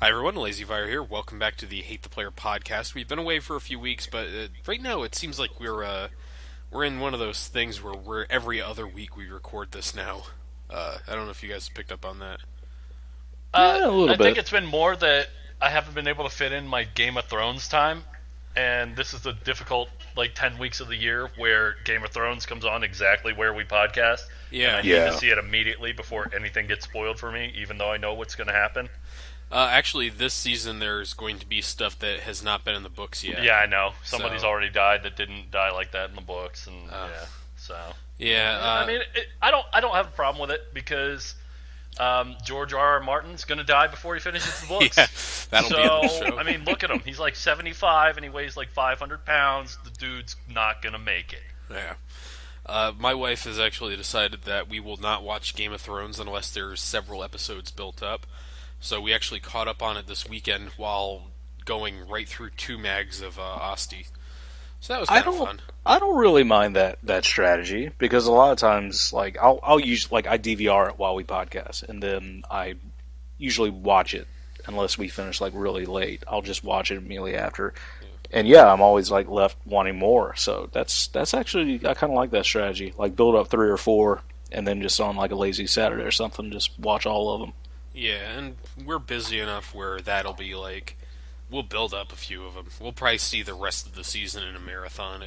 Hi everyone, Lazy Fire here. Welcome back to the Hate the Player podcast. We've been away for a few weeks, but right now it seems like we're in one of those things where we're every other week we record this now. I don't know if you guys picked up on that. Yeah, a little I bit. think it's been more that I haven't been able to fit in my Game of Thrones time, and this is the difficult 10 weeks of the year where Game of Thrones comes on exactly where we podcast. Yeah. And I need to see it immediately before anything gets spoiled for me, even though I know what's going to happen. Actually, this season there's going to be stuff that has not been in the books yet. Yeah, I know. Somebody's So- already died that didn't die like that in the books, and so Yeah, I mean, I don't have a problem with it because George R. R. Martin's going to die before he finishes the books. yeah, that'll be in the show. I mean, look at him. He's like 75 and he weighs like 500 pounds. The dude's not going to make it. Yeah. My wife has actually decided that we will not watch Game of Thrones unless there's several episodes built up. So we actually caught up on it this weekend while going right through two mags of Asti. So that was kind of fun. I don't really mind that strategy because a lot of times, I'll use I DVR it while we podcast, and then I usually watch it unless we finish really late. I'll just watch it immediately after, and yeah, I'm always left wanting more. So that's actually, I kind of like that strategy. Build up 3 or 4, and then just on a lazy Saturday or something, just watch all of them. Yeah, and we're busy enough where that'll be we'll build up a few of them. We'll probably see the rest of the season in a marathon,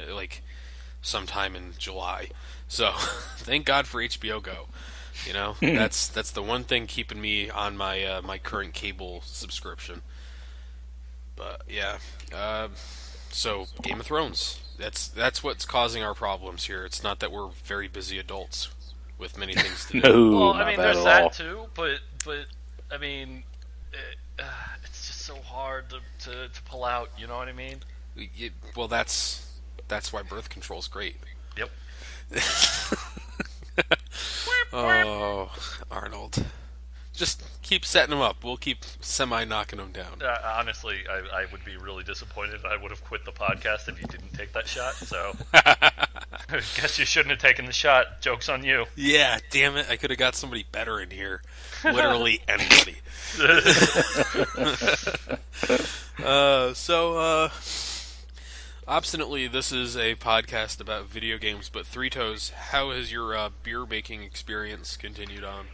sometime in July. So, thank God for HBO Go. You know, that's the one thing keeping me on my my current cable subscription. But yeah, so Game of Thrones. That's what's causing our problems here. It's not that we're very busy adults with many things to do. No, Well, not I mean, bad there's at all. that too, but I mean, it's just so hard to pull out. You know what I mean? Well, that's why birth control's great. Yep. Oh, Arnold. Just keep setting them up. We'll keep semi-knocking them down. Honestly, I would be really disappointed. I would have quit the podcast if you didn't take that shot. So, I guess you shouldn't have taken the shot. Joke's on you. Yeah, damn it. I could have got somebody better in here. Literally anybody. Obstinately, this is a podcast about video games, but Three Toes, how has your beer making experience continued on?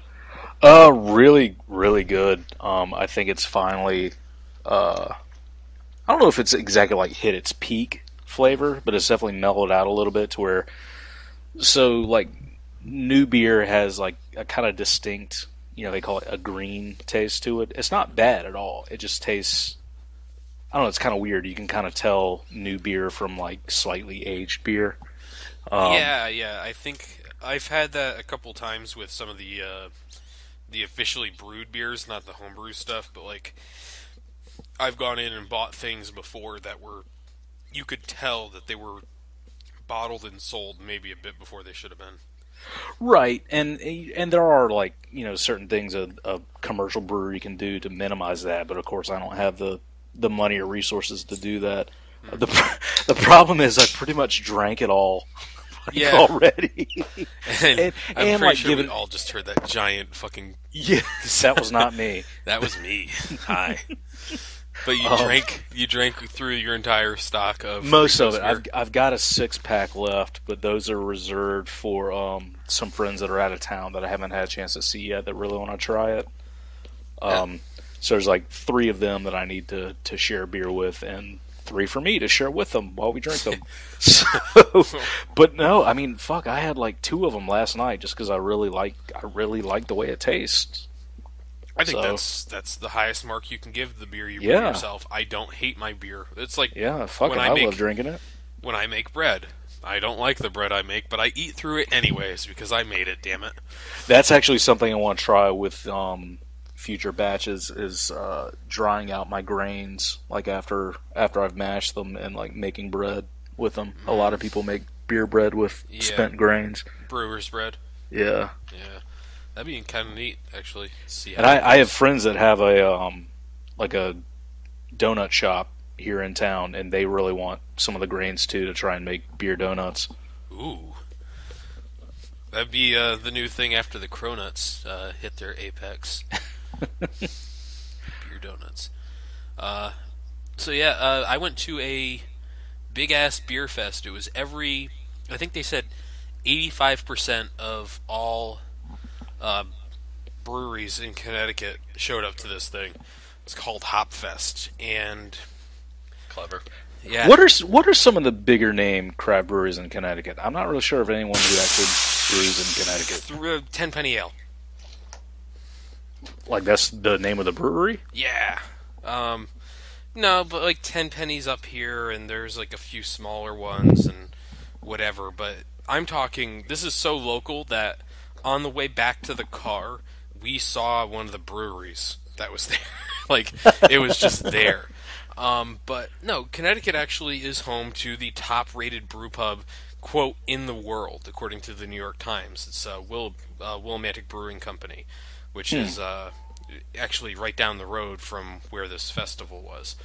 Really, really good. I think it's finally, I don't know if it's exactly hit its peak flavor, but it's definitely mellowed out a little bit to where, new beer has a kind of distinct, they call it a green taste to it. It's not bad at all. It just tastes, I don't know, it's kind of weird. You can kind of tell new beer from slightly aged beer. Yeah, I think I've had that a couple times with some of the officially brewed beers, not the homebrew stuff, but I've gone in and bought things before that were, you could tell that they were bottled and sold maybe a bit before they should have been. Right, and there are certain things a commercial brewery can do to minimize that, but of course I don't have the money or resources to do that. The problem is I pretty much drank it all already. And I'm pretty sure given we all just heard that giant fucking... Yeah, that was not me. That was me. Hi. But you drank through your entire stock of... Most of it. I've got a 6-pack left, but those are reserved for some friends that are out of town that I haven't had a chance to see yet that really want to try it. So there's 3 of them that I need to share beer with, and 3 for me to share with them while we drink them. But no, I mean, fuck, I had 2 of them last night just because I really like the way it tastes. I think that's the highest mark you can give the beer you brew yourself. I don't hate my beer. It's fuck it, I love drinking it. When I make bread, I don't like the bread I make, but I eat through it anyways because I made it. Damn it! That's actually something I want to try with future batches is drying out my grains after I've mashed them and making bread with them. A lot of people make beer bread with spent grains. Brewer's bread. Yeah. That'd be kind of neat, actually. See and I have friends that have a donut shop here in town, and they really want some of the grains too to try and make beer donuts. Ooh, that'd be the new thing after the Cronuts hit their apex. Beer donuts. months. I went to a big ass beer fest. It was I think they said 85% of all breweries in Connecticut showed up to this thing. It's called Hop Fest, and Clever. yeah. What are some of the bigger name craft breweries in Connecticut? I'm not really sure of anyone who actually brews in Connecticut. Tenpenny Ale. Like that's the name of the brewery? Yeah. No, but like 10 pennies up here, and there's like a few smaller ones and whatever. But I'm talking. This is so local that on the way back to the car, we saw one of the breweries that was there. Like it was just there. But no, Connecticut actually is home to the top-rated brew pub, quote, in the world, according to the New York Times. It's Willimantic Brewing Company, which is actually right down the road from where this festival was.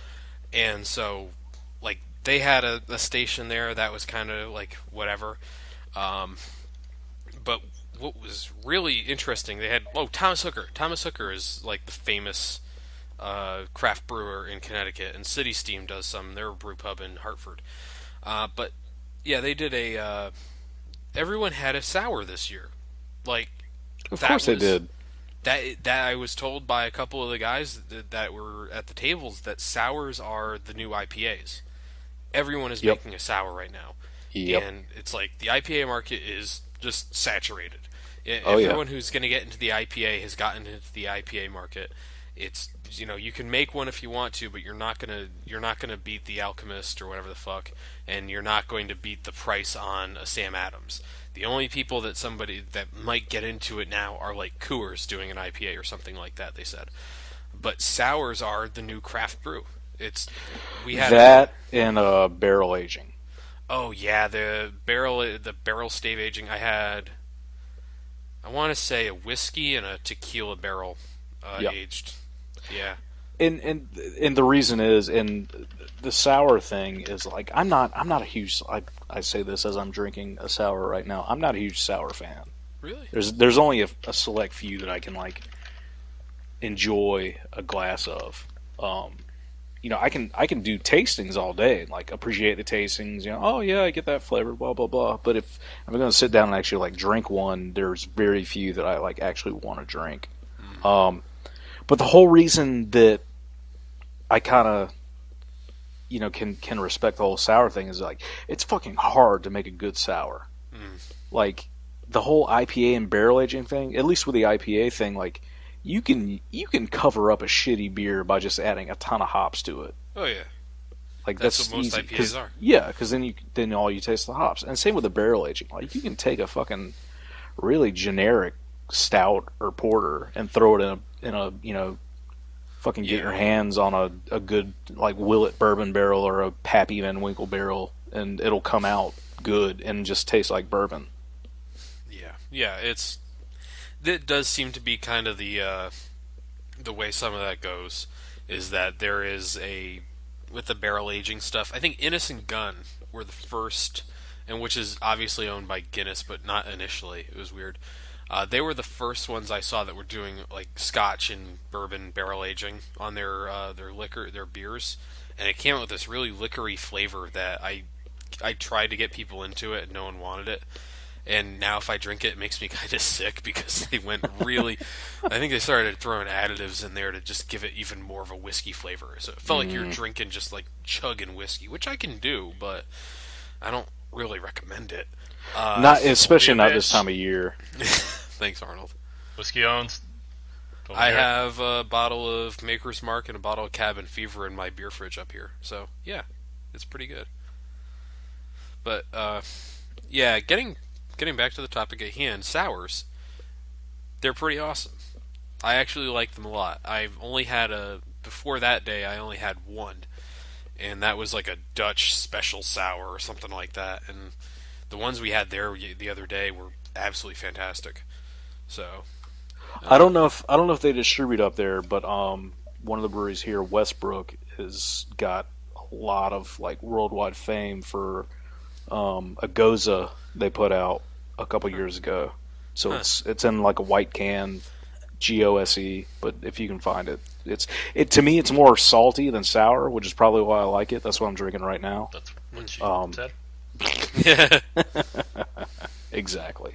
And so, like, they had a station there that was kind of like whatever. But what was really interesting, they had Thomas Hooker. Thomas Hooker is like the famous craft brewer in Connecticut, and City Steam does some. They're a brew pub in Hartford. But yeah, they did everyone had a sour this year. Like, of course they did. That I was told by a couple of the guys that were at the tables that sours are the new IPAs. Everyone is making a sour right now. Yep. And it's like the IPA market is just saturated. Everyone who's going to get into the IPA has gotten into the IPA market. It's, you can make one if you want to, but you're not gonna beat the Alchemist or whatever the fuck, and you're not going to beat the price on a Sam Adams. The only people that might get into it now are like Coors doing an IPA or something like that, they said. But sours are the new craft brew. We had that and barrel aging. Oh yeah, the barrel stave aging. I want to say a whiskey and a tequila barrel aged. Yeah. And the reason is, and the sour thing is, like, I'm not a huge, I say this as I'm drinking a sour right now, I'm not a huge sour fan. Really? There's only a select few that I can, like, enjoy a glass of. I can do tastings all day, like, appreciate the tastings, oh yeah, I get that flavor, blah blah blah. But if I'm going to sit down and actually, like, drink one, there's very few that I, like, actually want to drink. But the whole reason that I kind of, can respect the whole sour thing is, like, it's fucking hard to make a good sour. Like, the whole IPA and barrel aging thing, at least with the IPA thing, like, you can cover up a shitty beer by just adding a ton of hops to it. Oh yeah, like that's what most easy, IPAs are. Yeah, because then all you taste the hops. And same with the barrel aging. Like, you can take a fucking really generic stout or porter and throw it in a fucking get your hands on a good, like, Willet bourbon barrel or a Pappy Van Winkle barrel, and it'll come out good and just taste like bourbon. Yeah, it does seem to be kind of the way some of that goes, is that there is with the barrel aging stuff, I think Innocent Gun were the first, and which is obviously owned by Guinness, but not initially. It was weird. They were the first ones I saw that were doing, like, Scotch and bourbon barrel aging on their liquor, their beers, and it came out with this really liquory flavor that I tried to get people into it, and no one wanted it. And now if I drink it, it makes me kind of sick because they went really... I think they started throwing additives in there to just give it even more of a whiskey flavor. So it felt like you're drinking just, like, chugging whiskey, which I can do, but I don't really recommend it. Especially not this time of year. Thanks, Arnold. Whiskey owns. I have a bottle of Maker's Mark and a bottle of Cabin Fever in my beer fridge up here. So, yeah, it's pretty good. But, yeah, getting back to the topic at hand, sours, they're pretty awesome. I actually like them a lot. I've only had before that day, I only had one. And that was like a Dutch special sour or something like that. And the ones we had there the other day were absolutely fantastic. So, I don't know if they distribute up there, but one of the breweries here, Westbrook, has got a lot of, like, worldwide fame for a Goza they put out a couple years ago. So it's in, like, a white can, GOSE, but if you can find it. to me it's more salty than sour, which is probably why I like it. That's what I'm drinking right now. That's what you said. Yeah. Exactly.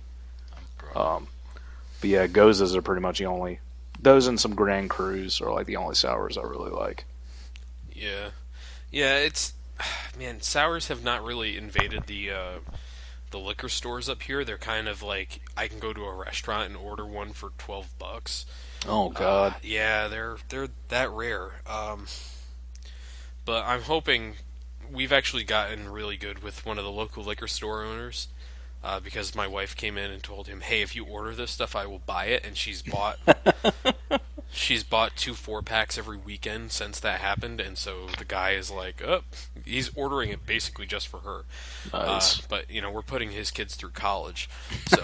But yeah, Gozas are pretty much the only. Those and some Grand Crus are like the only sours I really like. Yeah. Yeah, it's... Man, sours have not really invaded the liquor stores up here. They're kind of like, I can go to a restaurant and order one for $12. Oh, God. Yeah, they're that rare. But I'm hoping... We've actually gotten really good with one of the local liquor store owners. Because my wife came in and told him, "Hey, if you order this stuff, I will buy it." And she's bought 2 4-packs every weekend since that happened. And so the guy is like, "Oh, he's ordering it basically just for her." Nice. But we're putting his kids through college, so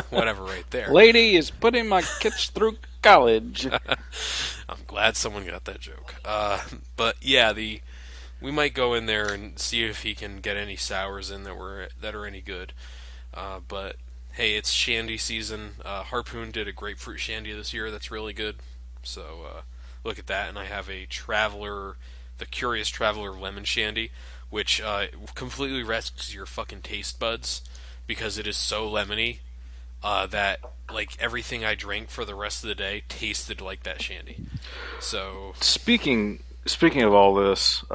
whatever, right there. Lady is putting my kids through college. I'm glad someone got that joke. But yeah, we might go in there and see if he can get any sours in that are any good. But hey, it's shandy season. Harpoon did a grapefruit shandy this year that's really good. So look at that. And I have a the Curious Traveler lemon shandy, which completely rests your fucking taste buds because it is so lemony that like everything I drank for the rest of the day tasted like that shandy. So Speaking of all this,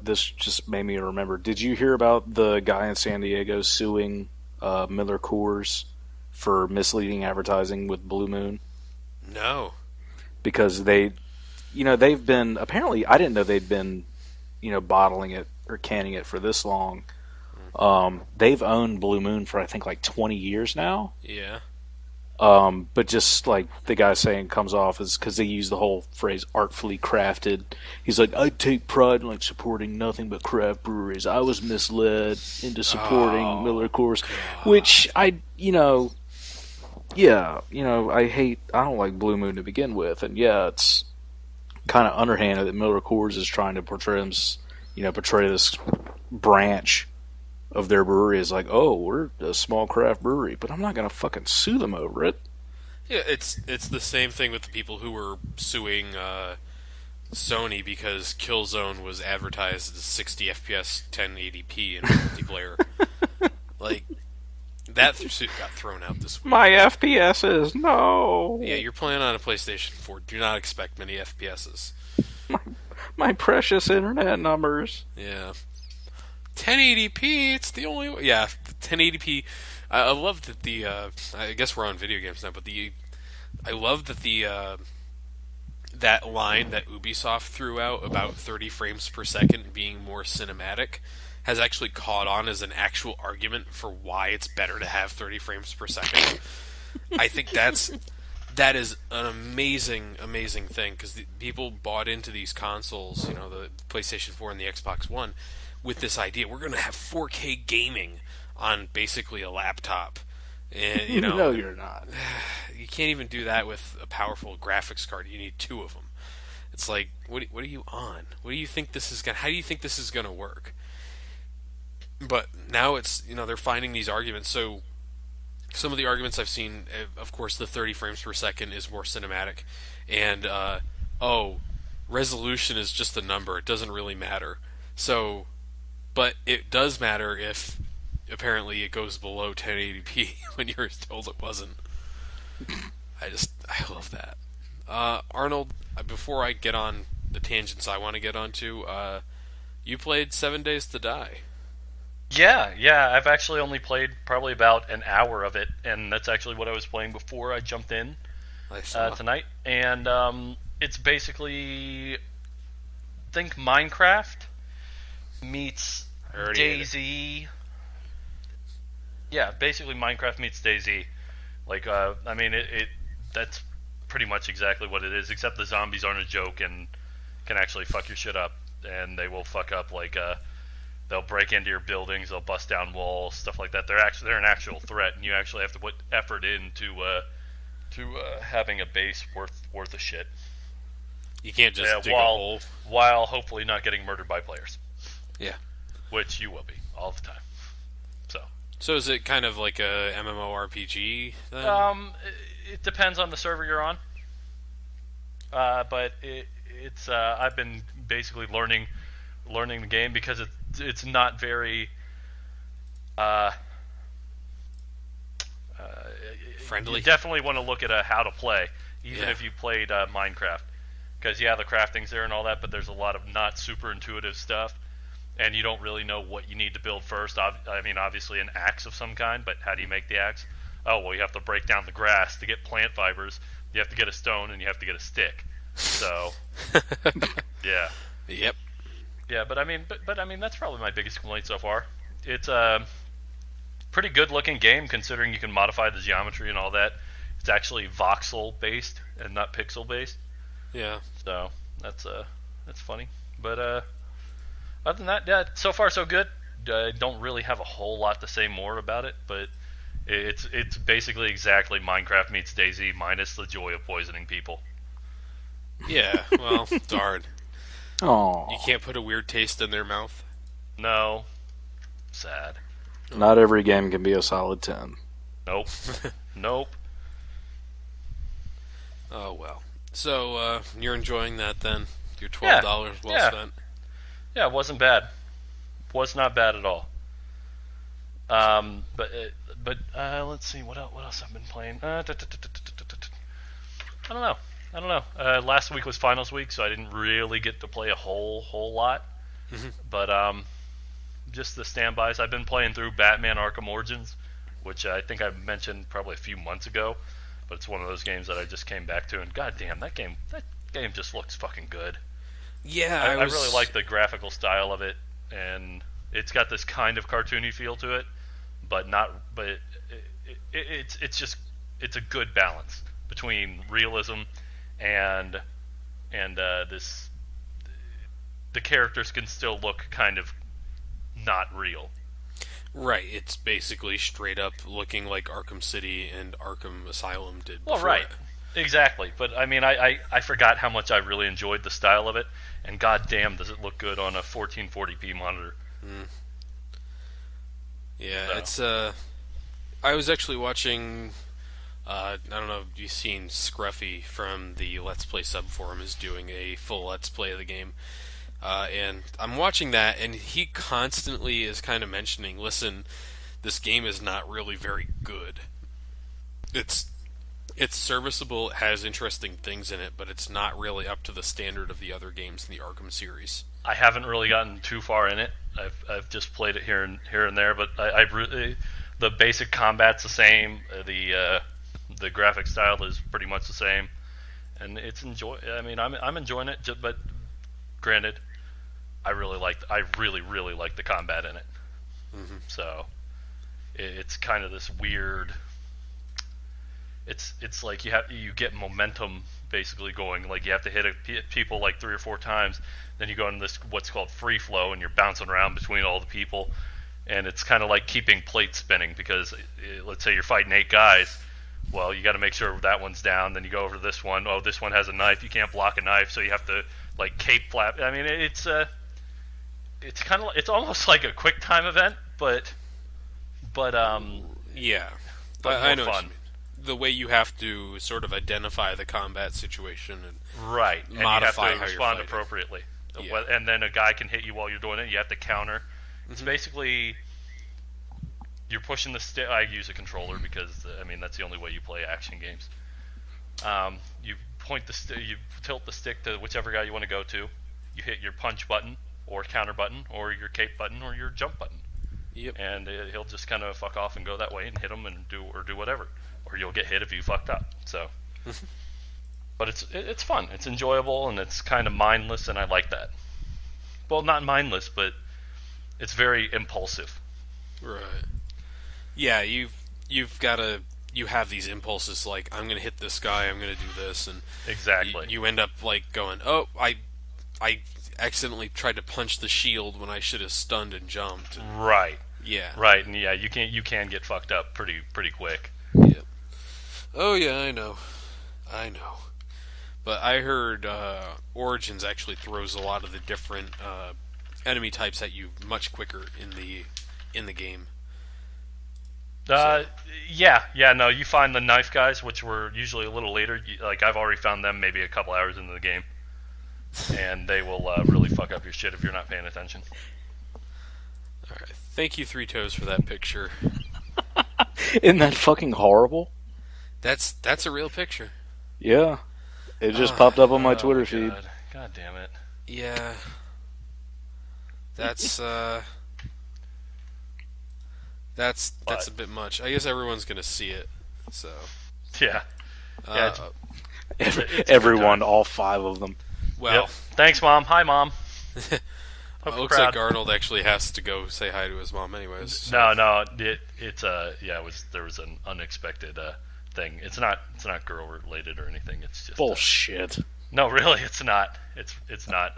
this just made me remember. Did you hear about the guy in San Diego suing Miller Coors for misleading advertising with Blue Moon? No. Because they've been, apparently, I didn't know they'd been, bottling it or canning it for this long. They've owned Blue Moon for, I think, like 20 years now. Yeah. But just like the guy saying comes off is because they use the whole phrase artfully crafted. He's like, I take pride in like supporting nothing but craft breweries. I was misled into supporting Miller Coors, which I don't like Blue Moon to begin with, and yeah, it's kind of underhanded that Miller Coors is trying to portray this branch of their brewery is like, oh, we're a small craft brewery, but I'm not going to fucking sue them over it. Yeah, it's the same thing with the people who were suing Sony because Killzone was advertised as 60 FPS 1080p in multiplayer. Like, that suit got thrown out this week. My FPSs, no. Yeah, you're playing on a PlayStation 4. Do not expect many FPSs. My precious internet numbers. Yeah. 1080p, it's the only way. Yeah, 1080p. I love that I guess we're on video games now, but I love that that line that Ubisoft threw out about 30 frames per second being more cinematic has actually caught on as an actual argument for why it's better to have 30 frames per second. I think that is an amazing thing because people bought into these consoles, the PlayStation 4 and the Xbox One, with this idea we're going to have 4K gaming on basically a laptop, and no, you're not. You can't even do that with a powerful graphics card. You need 2 of them. It's like, what are you on? What do you think this is how do you think this is going to work? But now it's they're finding these arguments. So some of the arguments I've seen, of course, the 30 frames per second is more cinematic, and resolution is just a number. It doesn't really matter. So. But it does matter if, apparently, it goes below 1080p when you were told it wasn't. I love that. Arnold, before I get on the tangents I want to get onto, you played 7 Days to Die. Yeah, I've actually only played probably about an hour of it, and that's actually what I was playing before I jumped in tonight. And it's basically, think Minecraft meets DayZ. Yeah, basically Minecraft meets DayZ. Like, that's pretty much exactly what it is, except the zombies aren't a joke and can actually fuck your shit up. And they will fuck up, like, they'll break into your buildings, they'll bust down walls, stuff like that. They're an actual threat, and you actually have to put effort into having a base worth of shit. You can't just dig a hole. While hopefully not getting murdered by players. Yeah. Which you will be, all the time. So is it kind of like a MMORPG then? It depends on the server you're on. But it's I've been basically learning the game because it's not very friendly. You definitely want to look at how to play, even if you played Minecraft, because the crafting's there and all that, but there's a lot of not super intuitive stuff, and you don't really know what you need to build first. I mean, obviously an axe of some kind, but how do you make the axe? Oh, well, you have to break down the grass to get plant fibers. You have to get a stone, and you have to get a stick. So, yeah. Yep. Yeah, but I mean, that's probably my biggest complaint so far. It's a pretty good-looking game, considering you can modify the geometry and all that. It's actually voxel-based and not pixel-based. Yeah. So that's funny. But other than that, yeah, so far so good. I don't really have a whole lot to say more about it, but it's basically exactly Minecraft meets DayZ minus the joy of poisoning people. Yeah, well, darn. Oh, You can't put a weird taste in their mouth? No. Sad. not every game can be a solid 10. Nope. Nope. Oh, well. So, you're enjoying that then? Your $12 well spent? Yeah, it wasn't bad. Was not bad at all. But let's see what else I've been playing. I don't know. Last week was finals week, so I didn't really get to play a whole lot. Mm-hmm. But just the standbys. I've been playing through Batman Arkham Origins, which I think I mentioned probably a few months ago. But it's one of those games that I just came back to, and goddamn, that game just looks fucking good. Yeah, I really like the graphical style of it, and it's got this kind of cartoony feel to it, but not. But it's a good balance between realism and this. The characters can still look kind of not real. Right, it's basically straight up looking like Arkham City and Arkham Asylum did before. Well, right. Exactly. But, I mean, I forgot how much I really enjoyed the style of it, and goddamn does it look good on a 1440p monitor. Mm. Yeah, so. I was actually watching, I don't know if you've seen Scruffy from the Let's Play subforum is doing a full Let's Play of the game. And I'm watching that, and he constantly is kind of mentioning, listen, this game is not really very good. It's serviceable, it has interesting things in it, but it's not really up to the standard of the other games in the Arkham series. I haven't really gotten too far in it. I've just played it here and there, but I really, the basic combat's the same. The graphic style is pretty much the same, and it's I mean, I'm enjoying it, but granted, I really really like the combat in it. Mm-hmm. So it's kind of this weird. It's like you get momentum basically going. Like you have to hit people like 3 or 4 times, then you go into this what's called free flow, and you're bouncing around between all the people, and it's kind of like keeping plates spinning because let's say you're fighting 8 guys. Well, you got to make sure that one's down. Then you go over to this one. Oh, this one has a knife. You can't block a knife, so you have to like cape flap. I mean, it's kind of it's almost like a quick time event, but yeah, but I know fun. what you mean. The way you have to sort of identify the combat situation and right, and modify you have to respond appropriately. Yeah. And then a guy can hit you while you're doing it. You have to counter. Mm-hmm. It's basically you're pushing the stick. I use a controller because I mean that's the only way you play action games. You you tilt the stick to whichever guy you want to go to. You hit your punch button or counter button or your cape button or your jump button. Yep. And he'll just kind of fuck off and go that way and hit him and do whatever, or you'll get hit if you fucked up. So, but it's fun. It's enjoyable and it's kind of mindless, and I like that. Well, not mindless, but it's very impulsive. Right. Yeah, you've got to. You have these impulses like, I'm going to hit this guy, I'm going to do this, and exactly. You end up like going, oh, I accidentally tried to punch the shield when I should have stunned and jumped. And, right. Yeah. Right, and yeah, you can get fucked up pretty quick. Yeah. Oh yeah, I know. But I heard Origins actually throws a lot of the different enemy types at you much quicker in the game. Yeah, no, you find the knife guys, which were usually a little later. Like I've already found them maybe a couple hours into the game. and they will really fuck up your shit if you're not paying attention. All right, thank you, Three Toes, for that picture. Isn't that fucking horrible? That's a real picture. Yeah, it just popped up on my Twitter feed. God damn it. Yeah, that's a bit much. I guess everyone's gonna see it, so yeah. Everyone, all 5 of them. Well, yep. Thanks, Mom. Hi, Mom. It looks like Arnold actually has to go say hi to his mom, anyways. So. No, there was an unexpected thing. It's not girl related or anything. It's just bullshit. No, really, it's not. It's not.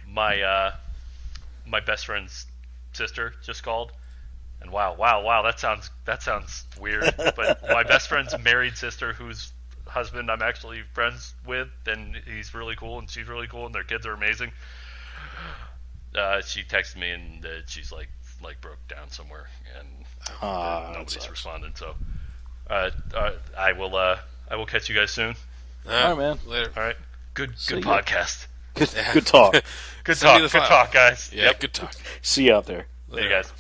My best friend's sister just called, and wow, that sounds weird. But my best friend's married sister, whose husband I'm actually friends with, and he's really cool, and she's really cool, and their kids are amazing. She texted me, and she's like broke down somewhere, and nobody's responding. So I will catch you guys soon. All right, man. Later. All right. Good podcast. Good talk. Good talk, guys. Yeah, yep. Good talk. See you out there. See you guys.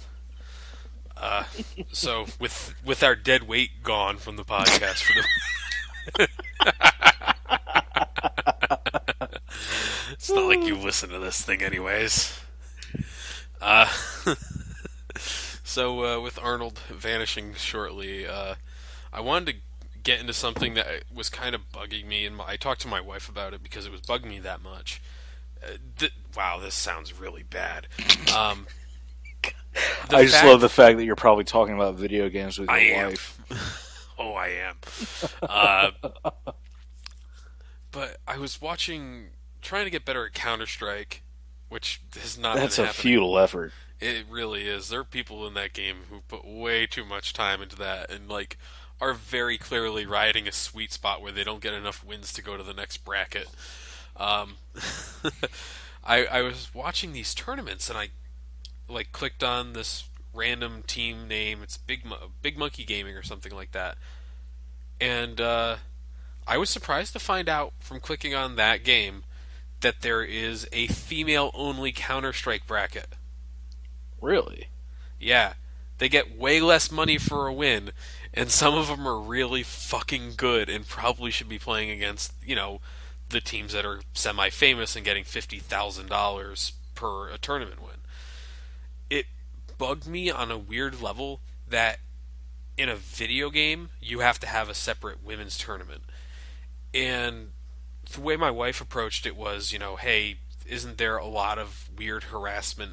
So with our dead weight gone from the podcast for the it's not like you listen to this thing anyways. So with Arnold vanishing shortly, I wanted to get into something that was kind of bugging me, and I talked to my wife about it because it was bugging me that much. Wow, this sounds really bad. I just love the fact that you're probably talking about video games with your wife. Oh, I am. But I was trying to get better at Counter-Strike, which has not That's been a happening. futile effort. It really is. There are people in that game who put way too much time into that and are very clearly riding a sweet spot where they don't get enough wins to go to the next bracket. I was watching these tournaments and I clicked on this random team name. It's Big Monkey Gaming or something like that. And I was surprised to find out from clicking on that game that there is a female-only Counter-Strike bracket. Really? Yeah. They get way less money for a win, and some of them are really fucking good and probably should be playing against, the teams that are semi-famous and getting $50,000 per a tournament win. It bugged me on a weird level that in a video game, you have to have a separate women's tournament. And the way my wife approached it was, hey, isn't there a lot of weird harassment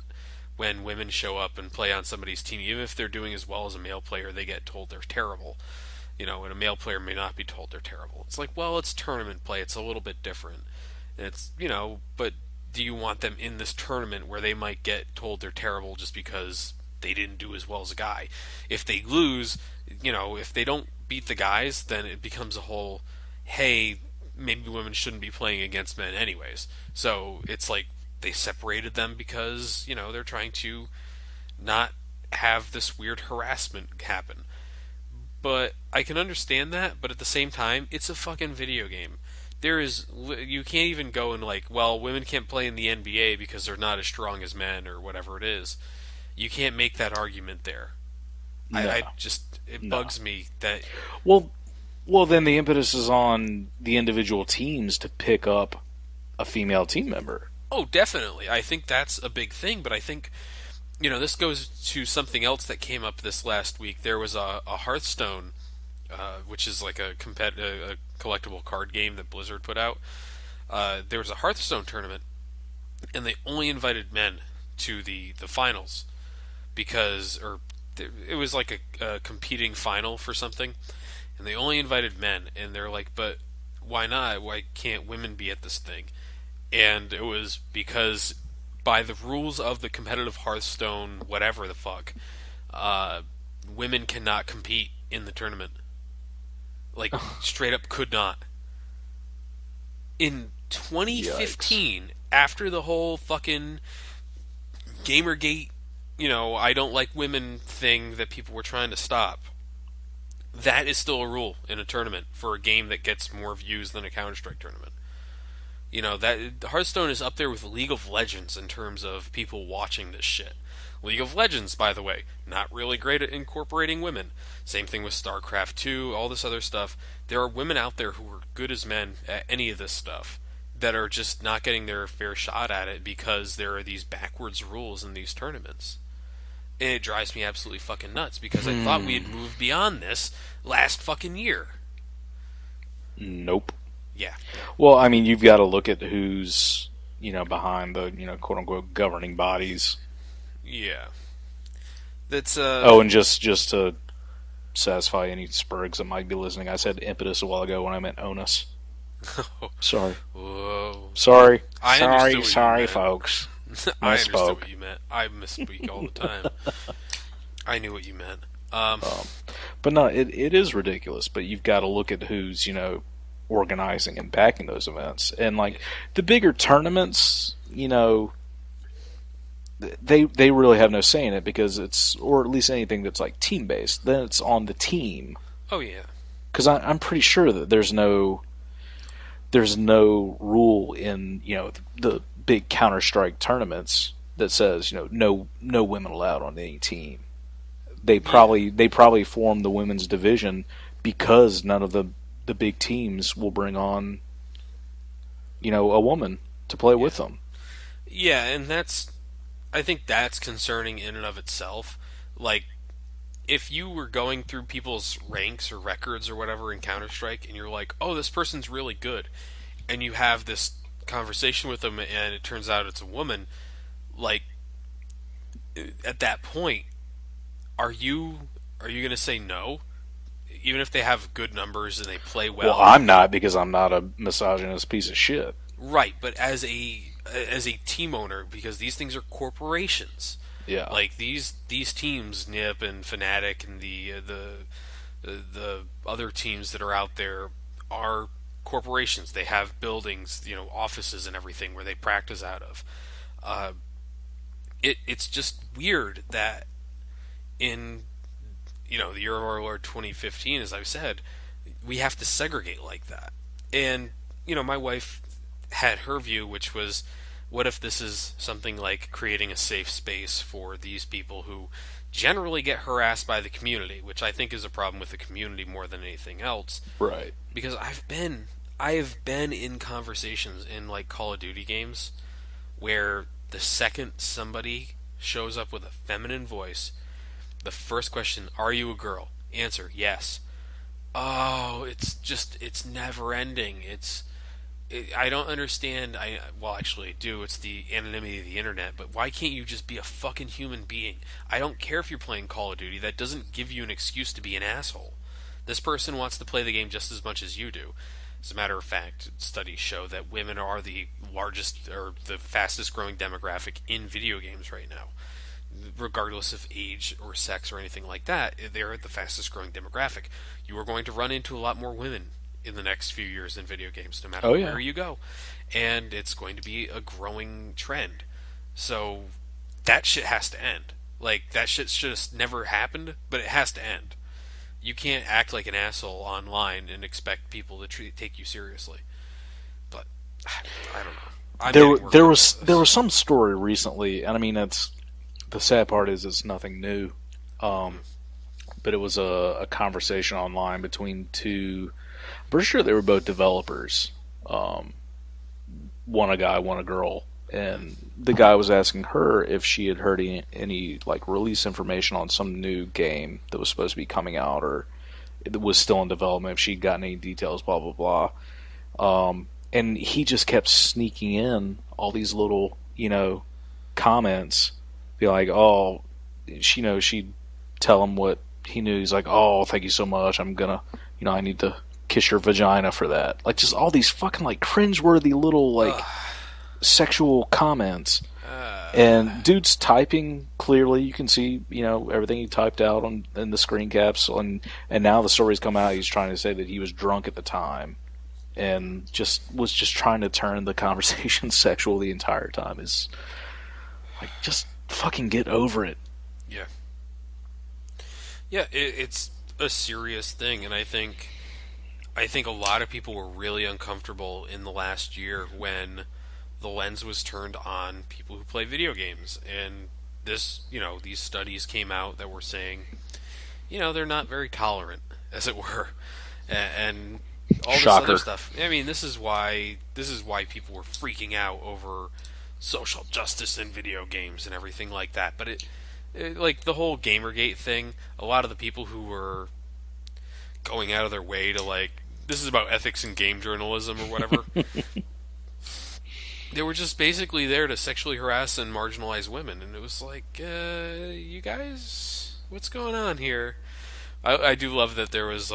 when women show up and play on somebody's team? Even if they're doing as well as a male player, they get told they're terrible. And a male player may not be told they're terrible. It's it's tournament play. It's a little bit different. And it's, but do you want them in this tournament where they might get told they're terrible just because they didn't do as well as a guy? If they lose, if they don't beat the guys, then it becomes a whole, hey, maybe women shouldn't be playing against men anyways. So it's they separated them because, they're trying to not have this weird harassment happen. But I can understand that, but at the same time, it's a fucking video game. You can't even go and women can't play in the NBA because they're not as strong as men or whatever it is. You can't make that argument there. No. It bugs me that... Well, then the impetus is on the individual teams to pick up a female team member. Oh, definitely. I think that's a big thing, but I think, this goes to something else that came up this last week. There was a Hearthstone, which is a collectible card game that Blizzard put out. There was a Hearthstone tournament, and they only invited men to the finals because, it was a competing final for something, and they only invited men, and they're but why not? Why can't women be at this thing? And it was because by the rules of the competitive Hearthstone, whatever the fuck, women cannot compete in the tournament. Straight up could not. In 2015, after the whole fucking Gamergate, I don't like women thing that people were trying to stop, that is still a rule in a tournament for a game that gets more views than a Counter-Strike tournament. You know, that Hearthstone is up there with League of Legends in terms of people watching this shit. League of Legends, by the way, not really great at incorporating women. Same thing with StarCraft 2, all this other stuff. There are women out there who are good as men at any of this stuff that are just not getting their fair shot at it because there are these backwards rules in these tournaments. And it drives me absolutely fucking nuts because I thought we had moved beyond this last fucking year. Nope. Yeah. Well, I mean, you've got to look at who's, behind the, quote-unquote governing bodies. Yeah. That's, Oh, and just to satisfy any Spurgs that might be listening, I said impetus a while ago when I meant onus. Sorry. Whoa. Sorry, folks. I understood what you meant. I misspeak all the time. I knew what you meant. But no, it is ridiculous. But you've got to look at who's, organizing and backing those events. And, the bigger tournaments, they really have no say in it because it's, or at least anything that's, team-based, then it's on the team. Oh, yeah. Because I'm pretty sure that there's no rule in, the big Counter-Strike tournaments that says, no women allowed on any team. They probably formed the women's division because none of the big teams will bring on, a woman to play with them. Yeah, and I think that's concerning in and of itself. If you were going through people's ranks or records or whatever in Counter-Strike and you're like, oh, this person's really good, and you have this conversation with them and it turns out it's a woman, at that point, are you going to say no? Even if they have good numbers and they play well? Well, I'm not, because I'm not a misogynist piece of shit. Right, but as a team owner, because these things are corporations. Yeah. These teams, Nip and Fnatic and the other teams that are out there are corporations. They have buildings, offices and everything where they practice out of. It's just weird that in the year of our Lord 2015, as I've said, we have to segregate like that. And my wife had her view, which was, what if this is something like creating a safe space for these people who generally get harassed by the community, which I think is a problem with the community more than anything else. Right. Because I have been in conversations in Call of Duty games where the second somebody shows up with a feminine voice, the first question, are you a girl? Answer, yes. Oh, it's never ending. I don't understand. Actually I do. It's the anonymity of the internet. But why can't you just be a fucking human being? I don't care if you're playing Call of Duty. That doesn't give you an excuse to be an asshole. This person wants to play the game just as much as you do. As a matter of fact, studies show that women are the largest or the fastest growing demographic in video games right now. Regardless of age or sex or anything like that, they're the fastest growing demographic. You are going to run into a lot more women in the next few years in video games, no matter where you go. And it's going to be a growing trend. So that shit has to end. That shit should have never happened, but it has to end. You can't act like an asshole online and expect people to take you seriously. But I don't know. There was some story recently, and I mean, the sad part is it's nothing new. But it was a conversation online between two. I'm pretty sure they were both developers. One a guy, one a girl, and the guy was asking her if she had heard any release information on some new game that was supposed to be coming out or it was still in development. If she'd gotten any details, blah blah blah. And he just kept sneaking in all these little comments. Be like, oh, she'd tell him what he knew. He's like, oh, thank you so much. I'm gonna, I need to kiss your vagina for that. Just all these fucking cringeworthy little sexual comments. And dude's typing clearly. You can see, everything he typed out in the screen caps. And now the story's come out. He's trying to say that he was drunk at the time and was just trying to turn the conversation sexual the entire time. Is just fucking get over it. Yeah. Yeah, it's a serious thing, and I think I think a lot of people were really uncomfortable in the last year when the lens was turned on people who play video games. And these studies came out that were saying, they're not very tolerant, as it were. And all this other stuff. I mean, this is why people were freaking out over social justice in video games and everything like that. But it like the whole Gamergate thing, a lot of the people who were going out of their way to this is about ethics in game journalism or whatever. They were just basically there to sexually harass and marginalize women, and it was like, you guys, what's going on here? I do love that there was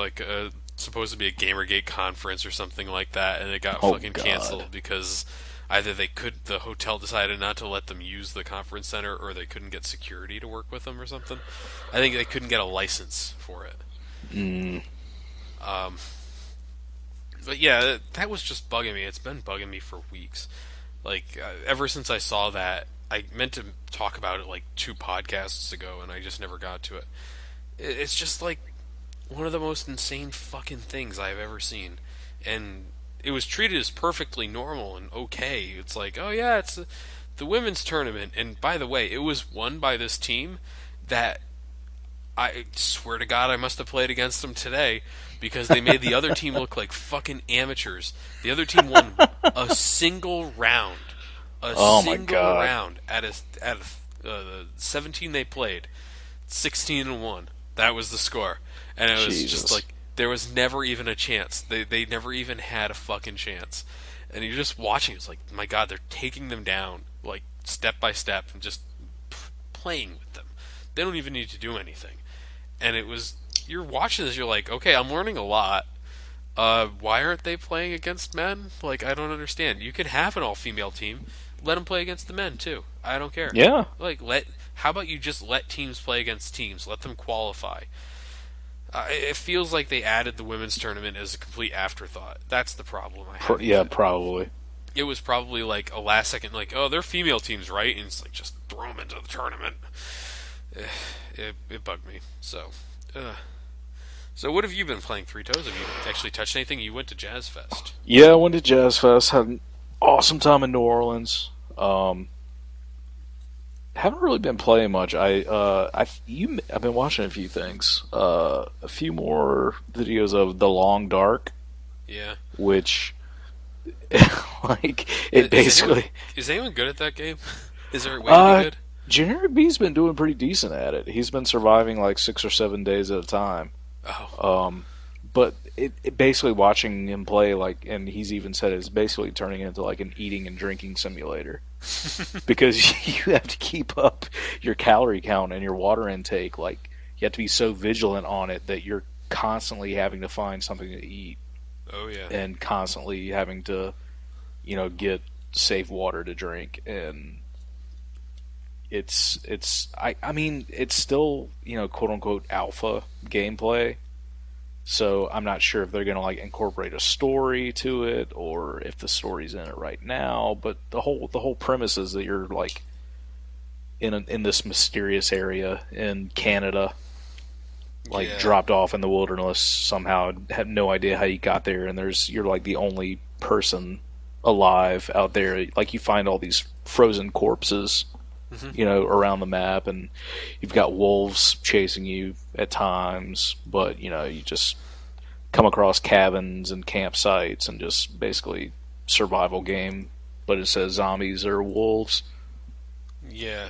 supposed to be a Gamergate conference or something like that, and it got fucking canceled because either the hotel decided not to let them use the conference center, or they couldn't get security to work with them or something. I think they couldn't get a license for it. But yeah, that was just bugging me. It's been bugging me for weeks. Ever since I saw that, I meant to talk about it 2 podcasts ago, and I just never got to it. It's just one of the most insane fucking things I've ever seen. And it was treated as perfectly normal and okay. It's oh yeah, it's the women's tournament. And by the way, it was won by this team that I swear to God I must have played against them today, because they made the other team look like fucking amateurs. The other team won a single round. My God. Round out of the 17 they played. 16-1. That was the score. And it was just there was never even a chance. They never even had a fucking chance. And you're just watching, it's my God, they're taking them down, step by step, and just playing with them. They don't even need to do anything. And you're watching this, you're okay, I'm learning a lot. Why aren't they playing against men? I don't understand. You can have an all-female team. Let them play against the men, too. I don't care. Yeah. How about you just let teams play against teams? Let them qualify. It feels like they added the women's tournament as a complete afterthought. That's the problem I have. Yeah, probably. It was probably a last second, oh, they're female teams, right? And it's just throw them into the tournament. It bugged me. So what have you been playing, Three Toes? Have you actually touched anything? You went to Jazz Fest. Yeah, I went to Jazz Fest. Had an awesome time in New Orleans. Haven't really been playing much. I've been watching a few things. A few more videos of The Long Dark. Yeah. Which, basically... Is anyone good at that game? Is there a way to be good? Generic B's been doing pretty decent at it. He's been surviving 6 or 7 days at a time. Oh. But it basically watching him play, and he's even said it's basically turning into an eating and drinking simulator. Because you have to keep up your calorie count and your water intake. You have to be so vigilant on it that you're constantly having to find something to eat. Oh, yeah. And constantly having to, get safe water to drink. And it's still, quote unquote alpha gameplay. So I'm not sure if they're going to incorporate a story to it, or if the story's in it right now. But the whole premise is that you're in this mysterious area in Canada, dropped off in the wilderness somehow. Have no idea how you got there, and you're the only person alive out there. You find all these frozen corpses, around the map, and you've got wolves chasing you at times, but you just come across cabins and campsites and just basically survival game, but it says zombies or wolves. Yeah,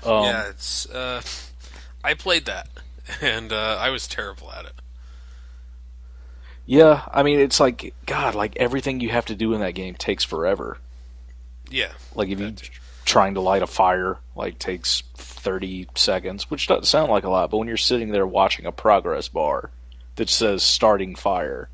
it's I played that, and I was terrible at it. Yeah, it's God, everything you have to do in that game takes forever. Yeah. If you trying to light a fire takes 30 seconds, which doesn't sound like a lot, but when you're sitting there watching a progress bar that says starting fire,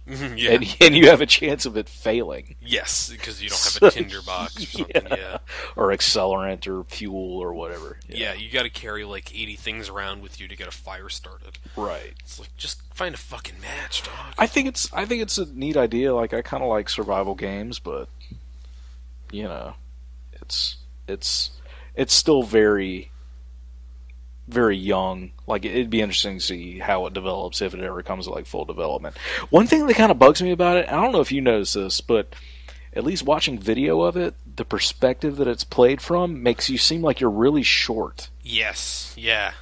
yeah. and you have a chance of it failing. Yes, because you don't have a tinder box or something, yeah. Or accelerant or fuel or whatever. Yeah, you got to carry 80 things around with you to get a fire started. Right. It's just find a fucking match, dog. I think it's a neat idea. I kind of like survival games, but it's still very, very young. Like, it'd be interesting to see how it develops if it ever comes to like full development. One thing that kind of bugs me about it, I don't know if you noticed this, but at least watching video of it, the perspective that it's played from makes you seem like you're really short. Yes, yeah.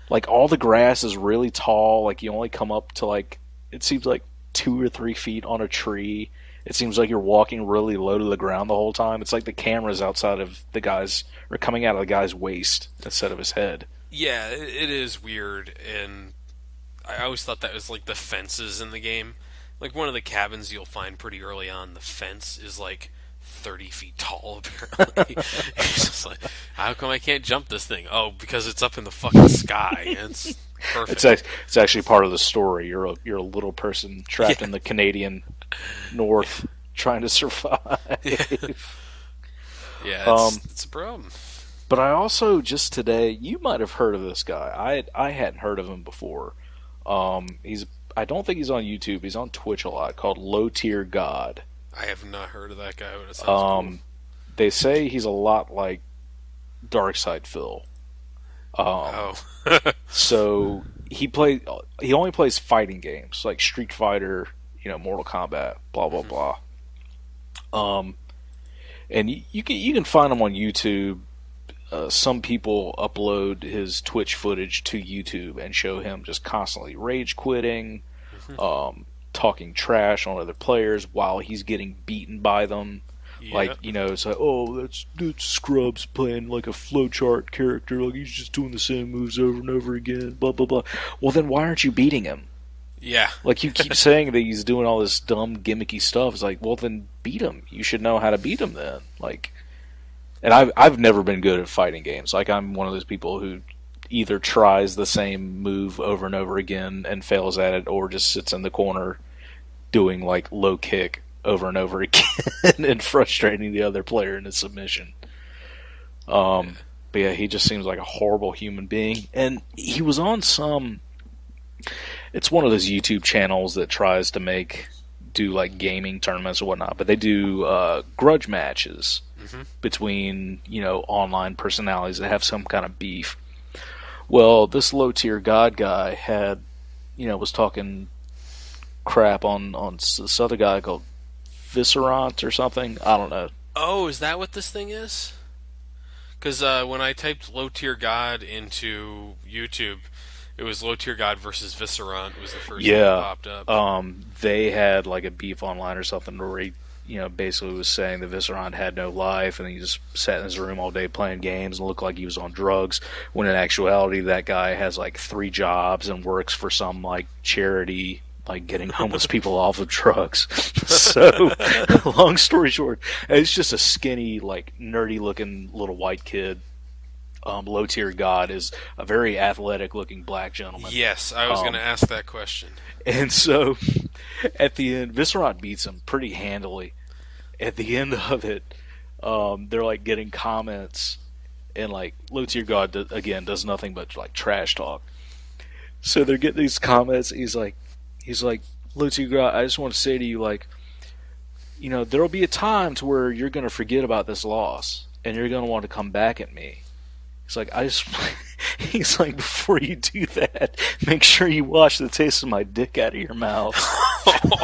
Like, all the grass is really tall. Like, you only come up to, like, it seems like 2 or 3 feet on a tree. It seems like you're walking really low to the ground the whole time. It's like the camera's outside of the guy's, or coming out of the guy's waist instead of his head. Yeah, it is weird, and I always thought that was like the fences in the game. Like, one of the cabins you'll find pretty early on, the fence is like 30 feet tall, apparently. It's just like, how come I can't jump this thing? Oh, because it's up in the fucking sky. It's perfect. It's actually part of the story. You're a little person trapped in the Canadian North trying to survive. Yeah, it's a problem. But I also, just today, you might have heard of this guy. I hadn't heard of him before. I don't think he's on YouTube. He's on Twitch a lot, called Low Tier God. I have not heard of that guy, but it sounds cool. They say he's a lot like Darkside Phil. So he only plays fighting games like Street Fighter, Mortal Kombat, blah blah blah. And you can find him on YouTube. Some people upload his Twitch footage to YouTube and show him just constantly rage quitting, talking trash on other players while he's getting beaten by them. Yeah. Like, it's like, oh, that's Scrubs playing like a flowchart character, like he's just doing the same moves over and over again, blah blah blah. Well, then why aren't you beating him? Yeah. Like, you keep saying that he's doing all this dumb gimmicky stuff. It's like, well, then beat him. You should know how to beat him then. Like, and I've never been good at fighting games. Like, I'm one of those people who either tries the same move over and over again and fails at it, or just sits in the corner doing like low kick over and over again and frustrating the other player into submission. But yeah, he just seems like a horrible human being. And he was on it's one of those YouTube channels that tries to do like gaming tournaments or whatnot, but they do grudge matches between, online personalities that have some kind of beef. Well, this Low Tier God guy had, was talking crap on this other guy called Viscerant or something. I don't know. Oh, is that what this thing is? Because when I typed Low Tier God into YouTube, it was Low Tier God versus Viscerant was the first thing that popped up. They had like a beef online or something where he, basically was saying that Viscerant had no life and he just sat in his room all day playing games and looked like he was on drugs, when in actuality that guy has like 3 jobs and works for some like charity, like getting homeless people off of drugs. So, long story short, it's just a skinny, like nerdy looking little white kid. Low Tier God is a very athletic looking black gentleman. Yes, I was going to ask that question. And so, at the end, Viscerant beats him pretty handily. At the end of it, they're like getting comments, and like Low Tier God does nothing but like trash talk. So they're getting these comments. He's like, Low Tier God, I just want to say to you, like, there'll be a time to where you're going to forget about this loss, and you're going to want to come back at me. He's like, he's like, before you do that, make sure you wash the taste of my dick out of your mouth.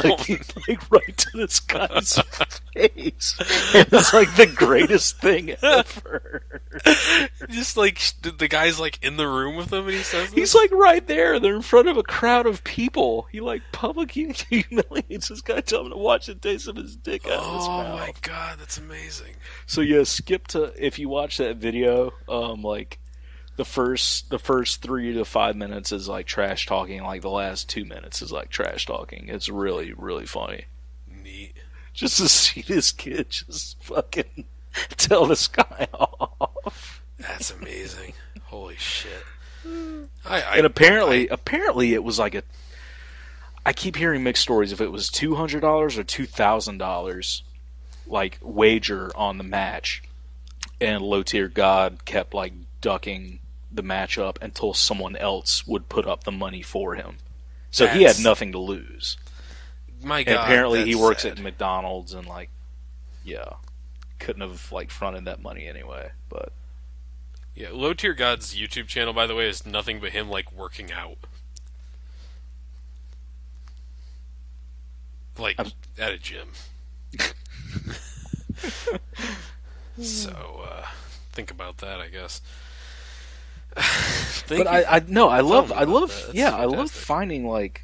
like right to this guy's face. And it's like the greatest thing ever. Just like, the guy's like in the room with him and he says this? He's like right there. They're in front of a crowd of people. He like publicly humiliates this guy, telling him to wash the taste of his dick out of his mouth. Oh my god, that's amazing. So yeah, skip to, if you watch that video, like the first 3 to 5 minutes is like trash talking, like the last 2 minutes is like trash talking. It's really, really funny. Neat. Just to see this kid just fucking tell this guy off. That's amazing. Holy shit. And apparently it was like I keep hearing mixed stories if it was $200 or $2,000 like wager on the match, and Low Tier God kept like ducking the matchup until someone else would put up the money for him. So he had nothing to lose. My God, and apparently he works sad. at McDonald's and like, yeah, couldn't have like fronted that money anyway. But Yeah, Low Tier God's YouTube channel, by the way, is nothing but him like working out, like at a gym. So think about that, I guess. But I love fantastic. finding like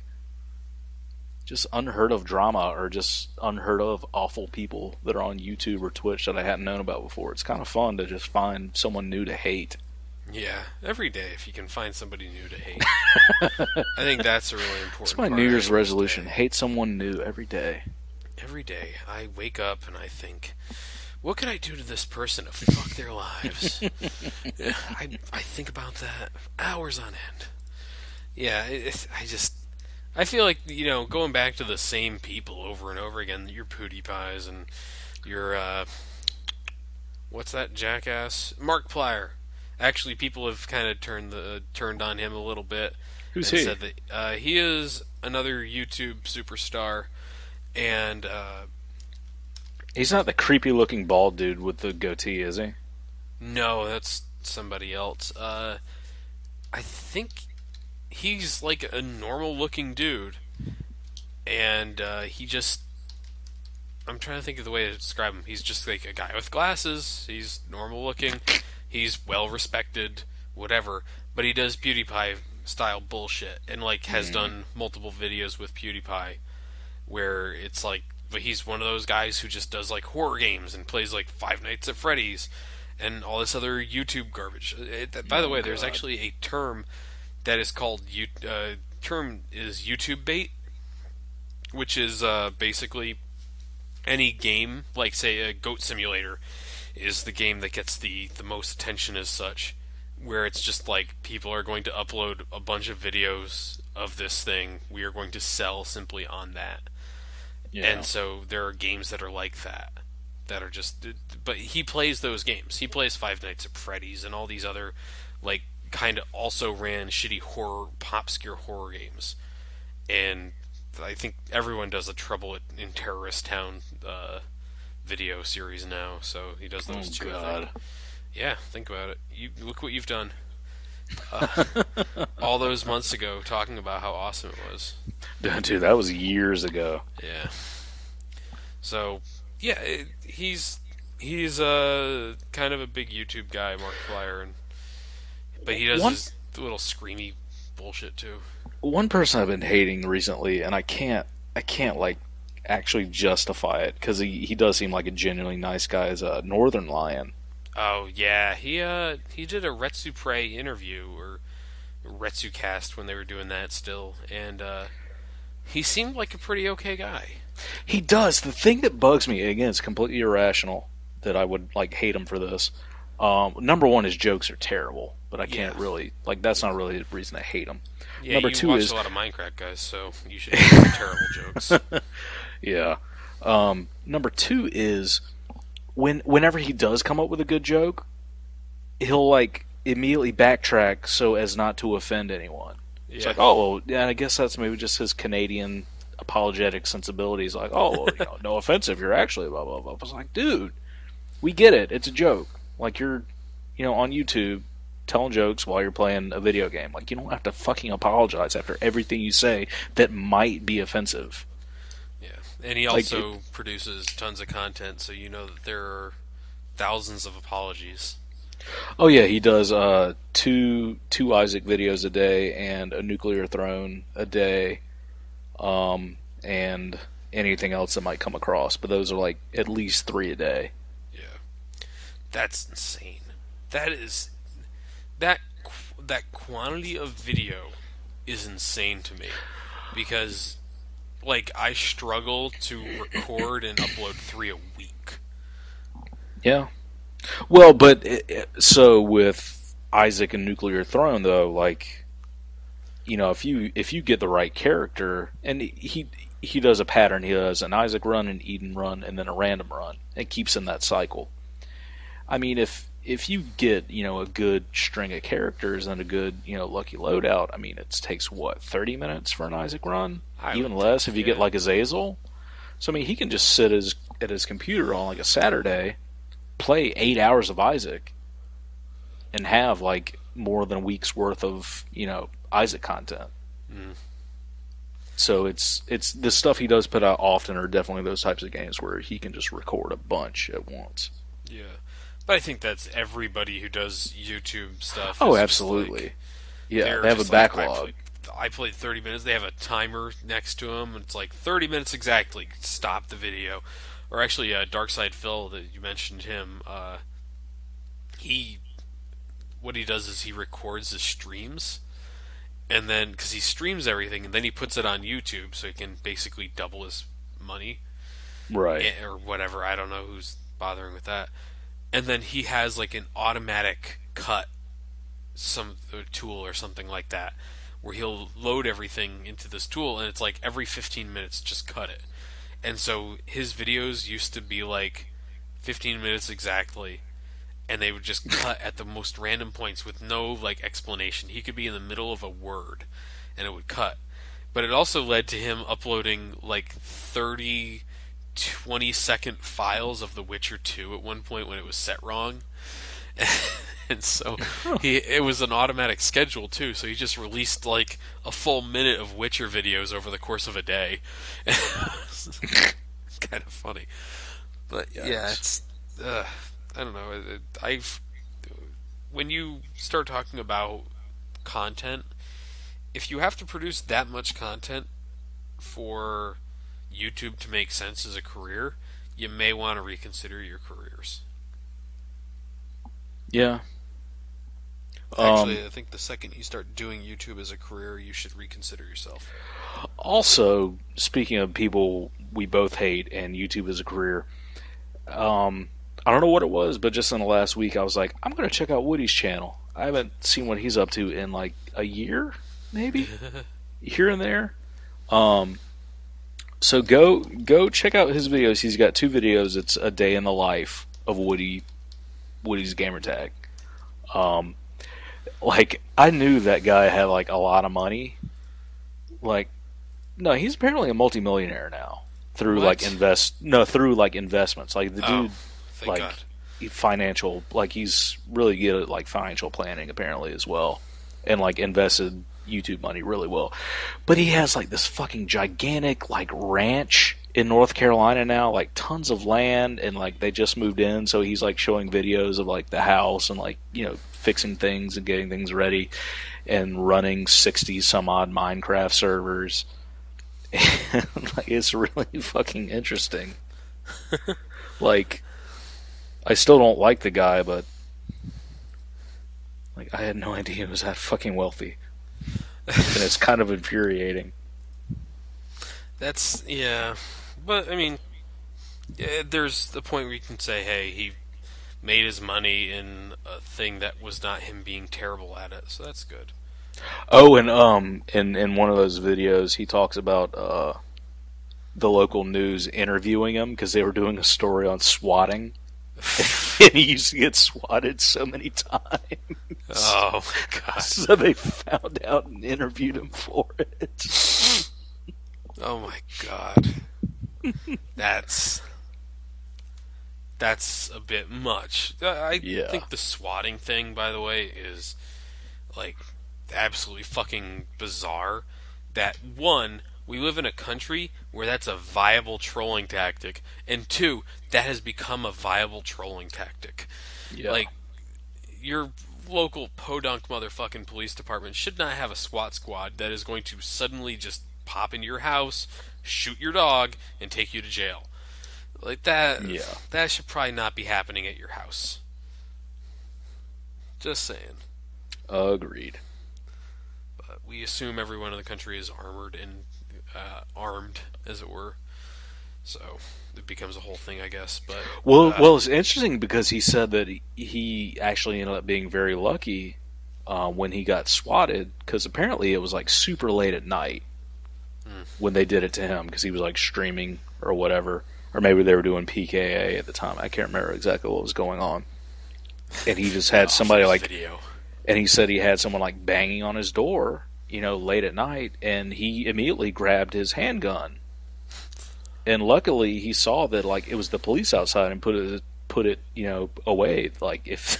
just unheard of drama or just unheard of awful people that are on YouTube or Twitch that I hadn't known about before. It's kind of fun to just find someone new to hate. Yeah, every day if you can find somebody new to hate. I think that's a really important It's my part New of Year's this resolution. day. Hate someone new every day. Every day I wake up and I think, what could I do to this person to fuck their lives? I think about that hours on end. Yeah, I feel like, going back to the same people over and over again, your PewDiePies and your, what's that jackass? Markiplier. Actually, people have kind of turned on him a little bit. Who's and he? said that he is another YouTube superstar, and He's not the creepy looking bald dude with the goatee, is he? no, that's somebody else. I think he's like a normal looking dude, and he just. I'm trying to think of the way to describe him. He's just like a guy with glasses. He's normal looking. He's well respected, whatever. But he does PewDiePie style bullshit, and like has done multiple videos with PewDiePie, where it's like, but he's one of those guys who just does like horror games and plays like Five Nights at Freddy's and all this other YouTube garbage. By the way, there's actually a term that is called term is YouTube bait, which is basically any game, like say a Goat Simulator is the game that gets the most attention as such, where it's just like people are going to upload a bunch of videos of this thing, we are going to sell simply on that. Yeah. And so there are games that are like that are just, but he plays those games. He plays Five Nights at Freddy's and all these other like kind of also ran shitty horror, pop-scare horror games. And I think everyone does a Trouble in Terrorist Town video series now, so he does those two. God. I think. Yeah, think about it. You look what you've done. All those months ago, talking about how awesome it was. Dude, that was years ago. Yeah. So, yeah, he's kind of a big YouTube guy, Markiplier, but he does his little screamy bullshit too. One person I've been hating recently, and I can't like actually justify it because he does seem like a genuinely nice guy, is Northern Lion. Oh yeah, he did a Retsupre interview or Retsukast when they were doing that still, and he seemed like a pretty okay guy. He does. The thing that bugs me, again, it's completely irrational that I would like hate him for this. Number one, his jokes are terrible, but I can't really like. That's not really the reason I hate him. Yeah, Number you two watch is a lot of Minecraft guys, so you should have some terrible jokes. Yeah. Number two is whenever he does come up with a good joke, he'll like immediately backtrack so as not to offend anyone. Yeah. It's like, oh, well, yeah, I guess that's maybe just his Canadian apologetic sensibilities. Like, oh, well, no offensive, you're actually blah blah blah. I was like, dude, we get it. It's a joke. Like you're, on YouTube telling jokes while you're playing a video game. Like you don't have to fucking apologize after everything you say that might be offensive. Yeah, and he also produces tons of content, so you know that there are thousands of apologies. Oh yeah, he does two Isaac videos a day and a Nuclear Throne a day, and anything else that might come across. But those are like at least 3 a day. Yeah, that's insane. That quantity of video is insane to me, because like I struggle to record and upload 3 a week. Yeah. Well, but so with Isaac and Nuclear Throne though, like if you get the right character, and he does a pattern, he does an Isaac run, an Eden run, and then a random run, and keeps in that cycle. I mean, if you get a good string of characters and a good lucky loadout, I mean it takes 30 minutes for an Isaac run, even less if you get like Azazel. So I mean he can just sit at his computer on like a Saturday, play 8 hours of Isaac, and have like more than a week's worth of Isaac content. Mm. So it's the stuff he does put out often are definitely those types of games where he can just record a bunch at once. Yeah, but I think that's everybody who does YouTube stuff. Oh, absolutely. Like, yeah, they have a backlog. I played 30 minutes. They have a timer next to them. It's like 30 minutes exactly. Stop the video. Or actually, Darkside Phil, that you mentioned him. What he does is he records his streams, and then because he streams everything, and then he puts it on YouTube, so he can basically double his money, right? Or whatever. I don't know who's bothering with that. And then he has like an automatic cut, some tool or something like that, where he'll load everything into this tool, and it's like every 15 minutes, just cut it. And so his videos used to be like 15 minutes exactly, and they would just cut at the most random points with no like explanation. He could be in the middle of a word, and it would cut. But it also led to him uploading like 30, 20-second files of The Witcher 2 at one point when it was set wrong. And so it was an automatic schedule too, so he just released like a full minute of Witcher videos over the course of a day. Kind of funny. But yeah, it's I don't know. When you start talking about content, if you have to produce that much content for YouTube to make sense as a career, you may want to reconsider your careers. Yeah. Actually, I think the second you start doing YouTube as a career, you should reconsider yourself. Also, speaking of people we both hate and YouTube as a career, I don't know what it was, but just in the last week, I was like, I'm going to check out Woody's channel. I haven't seen what he's up to in like a year, maybe, here and there. So go check out his videos. He's got 2 videos. It's a day in the life of Woody's gamertag. Like, I knew that guy had like a lot of money. Like, no, he's apparently a multimillionaire now through through like investments. Like the dude, like God. Financial, like he's really good at like financial planning apparently as well, and like invested YouTube money really well. But he has like this fucking gigantic like ranch in North Carolina now, like tons of land, and like they just moved in, so he's like showing videos of like the house and like fixing things and getting things ready and running 60 some odd Minecraft servers. And, like, it's really fucking interesting. Like, I still don't like the guy, but like I had no idea he was that fucking wealthy. And it's kind of infuriating. That's, yeah. But, I mean, there's the point where you can say, hey, he made his money in a thing that was not him being terrible at it, so that's good. Oh, and in one of those videos, he talks about the local news interviewing him because they were doing a story on swatting. And he used to get swatted so many times. Oh, my God. So they found out and interviewed him for it. Oh, my God. That's a bit much. I think the swatting thing, by the way, is like absolutely fucking bizarre. That one, we live in a country where that's a viable trolling tactic, and 2, that has become a viable trolling tactic. Yeah. Like, your local podunk motherfucking police department should not have a SWAT squad that is going to suddenly just pop into your house, shoot your dog, and take you to jail. Like that, that should probably not be happening at your house. Just saying. Agreed. But we assume everyone in the country is armored and armed, as it were. So it becomes a whole thing, I guess. But well, it's interesting because he said that he actually ended up being very lucky when he got swatted, because apparently it was like super late at night when they did it to him, because he was like streaming or whatever. Or maybe they were doing PKA at the time. I can't remember exactly what was going on. And he just had somebody like... Video. And he said he had someone like banging on his door, late at night. And he immediately grabbed his handgun. And luckily he saw that like it was the police outside and put put it, away. Like, if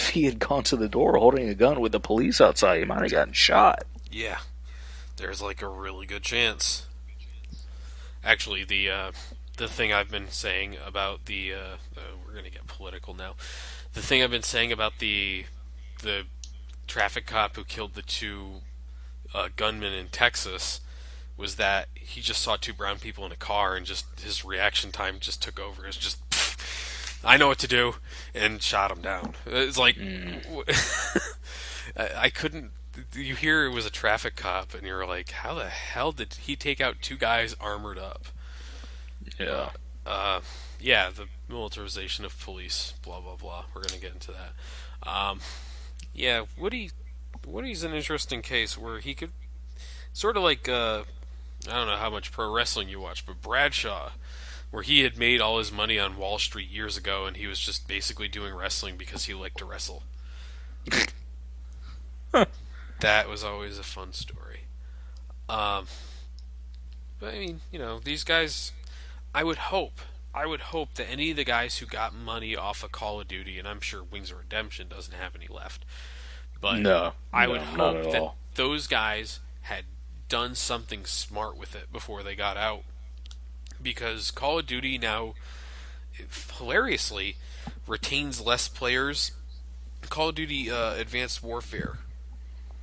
he had gone to the door holding a gun with the police outside, he might have gotten shot. Yeah, there's like a really good chance. Actually, the thing I've been saying about we're gonna get political now. The thing I've been saying about the traffic cop who killed the two gunmen in Texas was that he just saw two brown people in a car, and just his reaction time just took over. It's just, I know what to do, and shot him down. It's like, I couldn't. You hear it was a traffic cop, and you're like, how the hell did he take out two guys armored up? Yeah. Yeah, the militarization of police, blah, blah, blah. We're going to get into that. Yeah, Woody's an interesting case where he could, sort of like, I don't know how much pro wrestling you watch, but Bradshaw, where he had made all his money on Wall Street years ago, and he was just basically doing wrestling because he liked to wrestle. That was always a fun story. But I mean, these guys, I would hope that any of the guys who got money off of Call of Duty, and I'm sure Wings of Redemption doesn't have any left, but I would hope that those guys had done something smart with it before they got out. Because Call of Duty now, hilariously, retains less players. Call of Duty Advanced Warfare,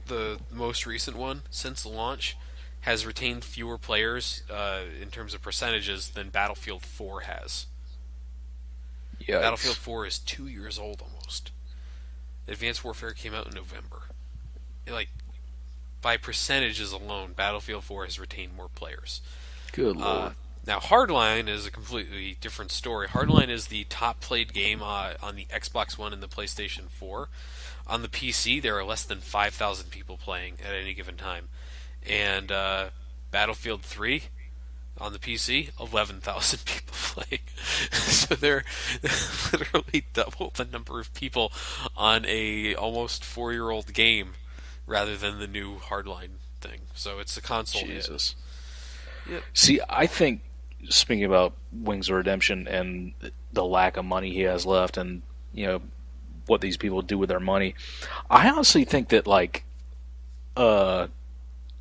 the most recent one since the launch, has retained fewer players in terms of percentages than Battlefield 4 has. Yikes. Battlefield 4 is 2 years old almost. Advanced Warfare came out in November. Like, by percentages alone, Battlefield 4 has retained more players. Good lord. Now, Hardline is a completely different story. Hardline is the top played game on the Xbox One and the PlayStation 4. On the PC, there are less than 5,000 people playing at any given time. And Battlefield 3 on the PC, 11,000 people playing. So they're literally double the number of people on a almost 4-year-old game rather than the new Hardline thing. So it's a console Jesus. hit. Yep. See, I think, speaking about Wings of Redemption and the lack of money he has left, and what these people do with their money, I honestly think that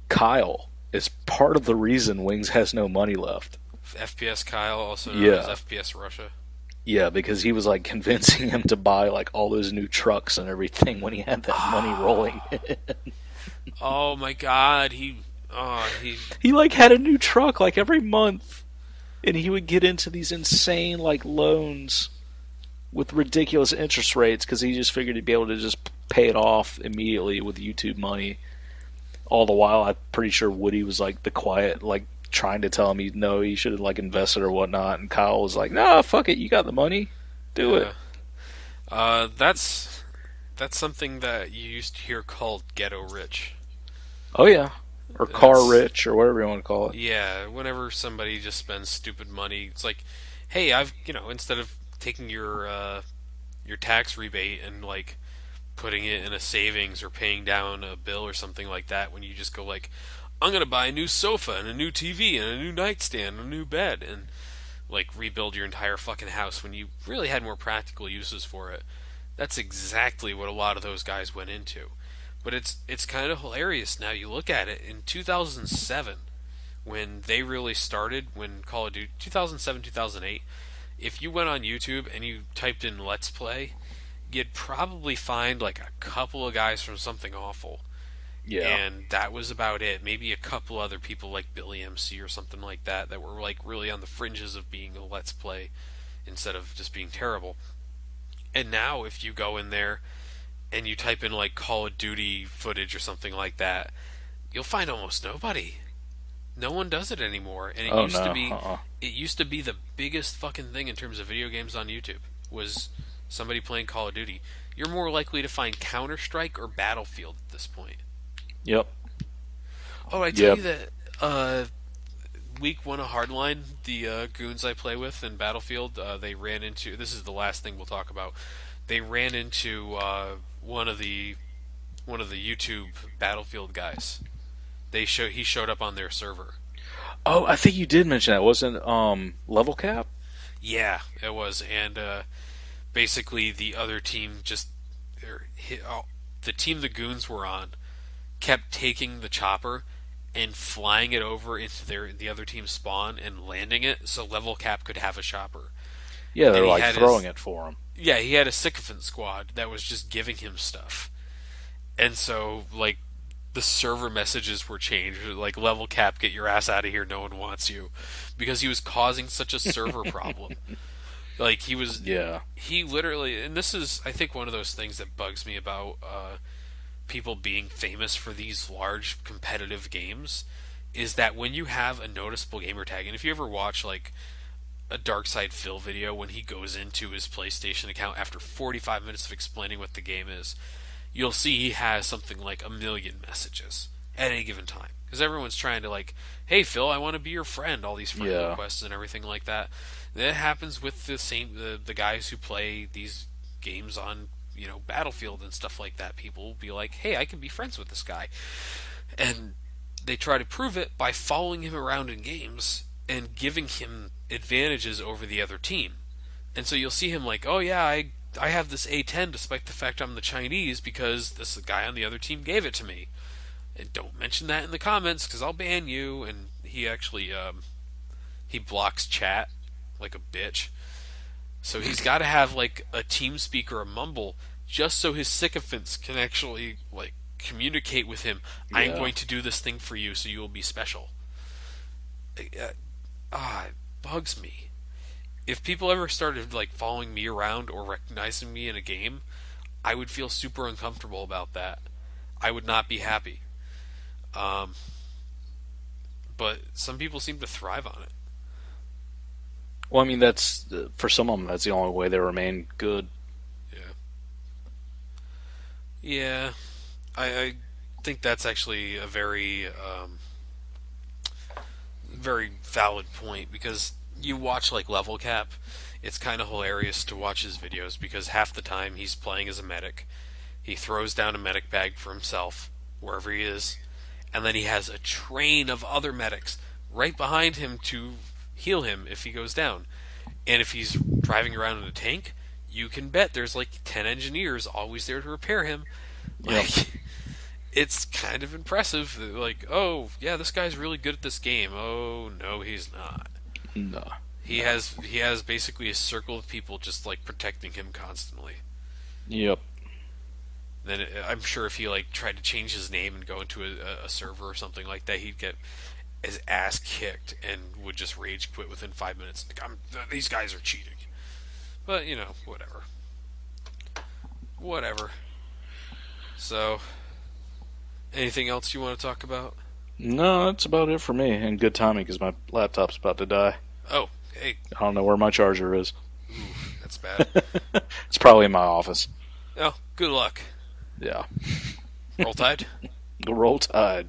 Kyle is part of the reason Wings has no money left. FPS Kyle, also known as FPS Russia. Yeah, because he was convincing him to buy all those new trucks and everything when he had that money rolling in. Oh my God, he had a new truck every month, and he would get into these insane loans with ridiculous interest rates because he just figured he'd be able to just pay it off immediately with YouTube money. All the while, I'm pretty sure Woody was the quiet, trying to tell him he should have invested or whatnot, and Kyle was like, "Nah, fuck it, you got the money, do it." That's something that you used to hear called ghetto rich. Oh yeah, or car rich, or whatever you want to call it. Yeah, whenever somebody just spends stupid money, it's like, hey, I've instead of taking your tax rebate and putting it in a savings or paying down a bill or something like that, when you just go I'm gonna buy a new sofa and a new TV and a new nightstand and a new bed and rebuild your entire fucking house when you really had more practical uses for it. That's exactly what a lot of those guys went into. But it's kind of hilarious now. You look at it in 2007 when they really started, when Call of Duty 2007 2008. If you went on YouTube and you typed in Let's Play, you'd probably find a couple of guys from Something Awful. Yeah. And that was about it. Maybe a couple other people like Billy MC or something like that were really on the fringes of being a Let's Play instead of just being terrible. And now if you go in there and you type in Call of Duty footage or something like that, you'll find almost nobody. No one does it anymore. And it used to be the biggest fucking thing in terms of video games on YouTube was somebody playing Call of Duty. You're more likely to find Counter-Strike or Battlefield at this point. Yep. Oh, I tell you that week 1 of Hardline, the goons I play with in Battlefield, they ran into, this is the last thing we'll talk about, they ran into one of the YouTube Battlefield guys. He showed up on their server. Oh, I think you did mention that. Wasn't Level Cap? Yeah, it was, and basically the other team the team the goons were on kept taking the chopper and flying it over into the other team's spawn and landing it so Level Cap could have a chopper. Yeah, they're like throwing it for him. Yeah, he had a sycophant squad that was just giving him stuff. And so, like, the server messages were changed. Like, Level Cap, get your ass out of here, no one wants you. Because he was causing such a server problem. Like, he was... Yeah. He literally... And this is, I think, one of those things that bugs me about people being famous for these large competitive games, is that when you have a noticeable gamer tag, and if you ever watch, like, a Darkside Phil video when he goes into his PlayStation account after 45 minutes of explaining what the game is, you'll see he has something like 1 million messages at any given time. Because everyone's trying to, like, hey Phil, I want to be your friend, all these friend requests and everything like that. That happens with the guys who play these games on, you know, Battlefield and stuff like that. People will be like, hey, I can be friends with this guy. And they try to prove it by following him around in games and giving him advantages over the other team. And so you'll see him like, oh yeah, I have this A10 despite the fact I'm the Chinese because this guy on the other team gave it to me. And don't mention that in the comments because I'll ban you. And he actually, he blocks chat like a bitch. So he's got to have like a TeamSpeak or a Mumble just so his sycophants can actually like communicate with him. Yeah. I'm going to do this thing for you so you will be special. It bugs me. If people ever started like following me around or recognizing me in a game, I would feel super uncomfortable about that. I would not be happy. But some people seem to thrive on it. Well, I mean, that's for some of them. That's the only way they remain good. Yeah. I think that's actually a very very valid point, because you watch like Level Cap, it's kind of hilarious to watch his videos because half the time he's playing as a medic. He throws down a medic bag for himself wherever he is, and then he has a train of other medics right behind him to heal him if he goes down. And if he's driving around in a tank, you can bet there's like 10 engineers always there to repair him. Like, it's kind of impressive. Like, oh, yeah, this guy's really good at this game. Oh, no, he's not. No. He has basically a circle of people just, like, protecting him constantly. Yep. Then I'm sure if he, like, tried to change his name and go into a server or something like that, he'd get his ass kicked and would just rage quit within 5 minutes. Like, these guys are cheating. But, you know, whatever. Whatever. So, anything else you want to talk about? No, that's about it for me. And good timing because my laptop's about to die. Oh, hey. I don't know where my charger is. Ooh, that's bad. It's probably in my office. Oh, good luck. Yeah. Roll Tide? Roll Tide.